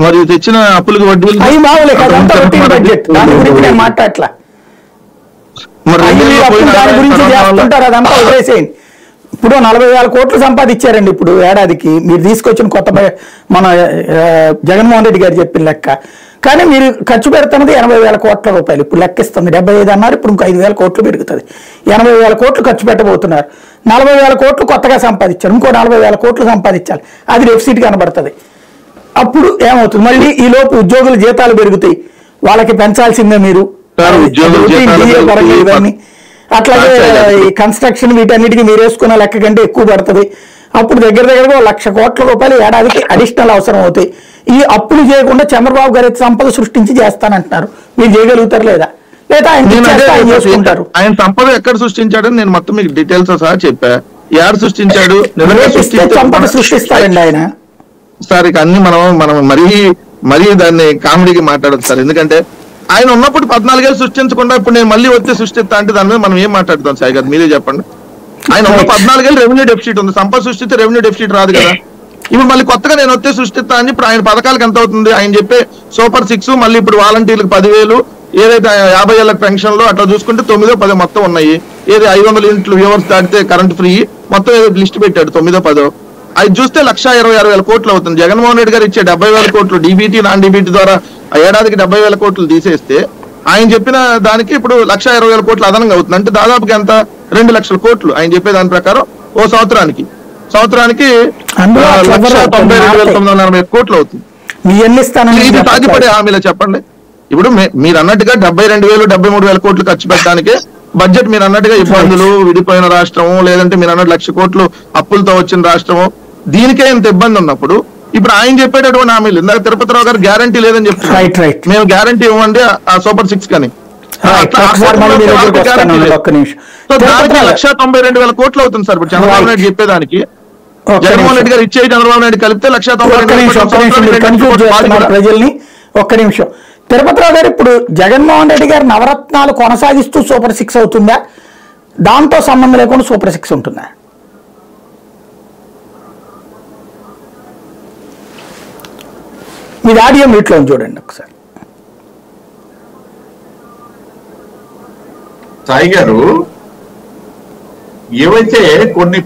మరి తెచ్చిన అప్పులకి వడ్డీలు అవి మామూలే కదంతా రొటీన్ బడ్జెట్, దాని గురించి నేను మాట్లాడట్లా. దాని గురించి చేస్తుంటారు, అదంతా వదిలేసేయండి. ఇప్పుడు 40,000 కోట్లు సంపాదించారండి ఇప్పుడు ఏడాదికి, మీరు తీసుకొచ్చిన కొత్త మన జగన్మోహన్ రెడ్డి గారు చెప్పిన లెక్క. కానీ మీరు ఖర్చు పెడుతున్నది 80,000 కోట్ల రూపాయలు. ఇప్పుడు లెక్కిస్తుంది 75 అన్నారు, ఇప్పుడు ఇంకో 5,000 కోట్లు పెరుగుతుంది. 80,000 కోట్లు ఖర్చు పెట్టబోతున్నారు. 40,000 కోట్లు కొత్తగా సంపాదించారు, ఇంకో 40,000 కోట్లు సంపాదించాలి, అది డెఫిసిట్ కనబడుతుంది. అప్పుడు ఏమవుతుంది, మళ్ళీ ఈ లోపు ఉద్యోగుల జీతాలు పెరుగుతాయి, వాళ్ళకి పెంచాల్సిందే మీరు ఇవన్నీ. అట్లాగే ఈ కన్స్ట్రక్షన్ వీటన్నిటికీ మీరు వేసుకున్న లెక్క కంటే ఎక్కువ పడుతుంది. అప్పుడు దగ్గర దగ్గరగా 1,00,000 కోట్ల రూపాయలు ఏడాదికి అడిషనల్ అవసరం అవుతాయి. ఈ అప్పులు చేయకుండా చంద్రబాబు గారు సంపద సృష్టించి చేస్తానంటున్నారు, మీరు చేయగలుగుతారు లేదా? లేదా ఆయన చేసుకుంటారు? ఆయన సంపద ఎక్కడ సృష్టించాడని నేను మొత్తం మీకు డీటెయిల్స్ సహా చెప్పా. ఎవరు సృష్టించాడు? సంపద సృష్టిస్తారండి ఆయన. సార్ ఇక అన్ని మనం మరీ దాన్ని కామెడీకి మాట్లాడదు సార్. ఎందుకంటే ఆయన ఉన్నప్పుడు 14 ఏళ్ళు సృష్టించకుండా ఇప్పుడు నేను మళ్ళీ వచ్చి సృష్టిస్తా అంటే దాని మీద మనం ఏం మాట్లాడుతాం సాయి గారు, మీరే చెప్పండి. ఆయన ఉన్న 14 ఏళ్ళు రెవెన్యూ డెఫిసిట్ ఉంది, సంపద సృష్టిస్తే రెవెన్యూ డెఫిసిట్ రాదు కదా. ఇప్పుడు మళ్ళీ కొత్తగా నేను వచ్చి సృష్టిస్తా అని ఇప్పుడు ఆయన పథకాలకు ఎంత అవుతుంది? ఆయన చెప్పే సూపర్ 6, మళ్ళీ ఇప్పుడు వాలంటీర్లకు 10,000, ఏదైతే 50 ఏళ్ళ పెన్షన్లు అట్లా చూసుకుంటే 9-10 మొత్తం ఉన్నాయి. ఏది 500 యూనిట్లు వ్యూవర్స్ దాటితే కరెంట్ ఫ్రీ మొత్తం ఏదో లిస్ట్ పెట్టాడు 9-10. అది చూస్తే 1,66,000 కోట్లు అవుతుంది. జగన్మోహన్ రెడ్డి గారు ఇచ్చే 70,000 కోట్లు డీబీటీ నాన్ డీబీటీ ద్వారా ఏడాదికి 70,000 కోట్లు తీసేస్తే ఆయన చెప్పిన దానికి ఇప్పుడు 1,20,000 కోట్లు అదనంగా అవుతుంది. అంటే దాదాపుగా ఎంత? 2 లక్షల కోట్లు ఆయన చెప్పే దాని ప్రకారం ఓ సంవత్సరానికి 1,92,940 కోట్లు అవుతుంది. ఇది సాధ్యపడే హామీలో చెప్పండి. ఇప్పుడు మీరు అన్నట్టుగా 72,000 73,000 కోట్లు ఖర్చు పెట్టడానికి బడ్జెట్ మీరు అన్నట్టుగా ఇబ్బందులు, విడిపోయిన రాష్ట్రము, లేదంటే మీరు అన్నట్టు 1,00,000 కోట్లు అప్పులతో వచ్చిన రాష్ట్రము, దీనికే ఇంత ఇబ్బంది ఉన్నప్పుడు ఇప్పుడు ఆయన చెప్పేటటువంటి హామీలు, ఇందాక తిరుపతిరావు గారు గ్యారంటీ లేదని చెప్తున్నారు, మేము గ్యారంటీ ఇవ్వండి ఆ సూపర్ 6 కని. దానికి 1,92,000 కోట్లు అవుతుంది సార్. ఇప్పుడు చంద్రబాబు నాయుడు చెప్పేదానికి జగన్మోహన్ రెడ్డి గారు ఇచ్చే చంద్రబాబు నాయుడు కలిపితే 1,92,000 ప్రజల్ని. ఒక్క నిమిషం, తిరుపతిరావు గారు, ఇప్పుడు జగన్మోహన్ రెడ్డి గారు నవరత్నాలు కొనసాగిస్తూ సూపర్ 6 అవుతుందా, దాంతో సంబంధం లేకుండా సూపర్ 6 ఉంటుందా? మీరు ఆడియో మీట్లో చూడండి ఒకసారి. సాయి గారు, ఏవైతే కొన్ని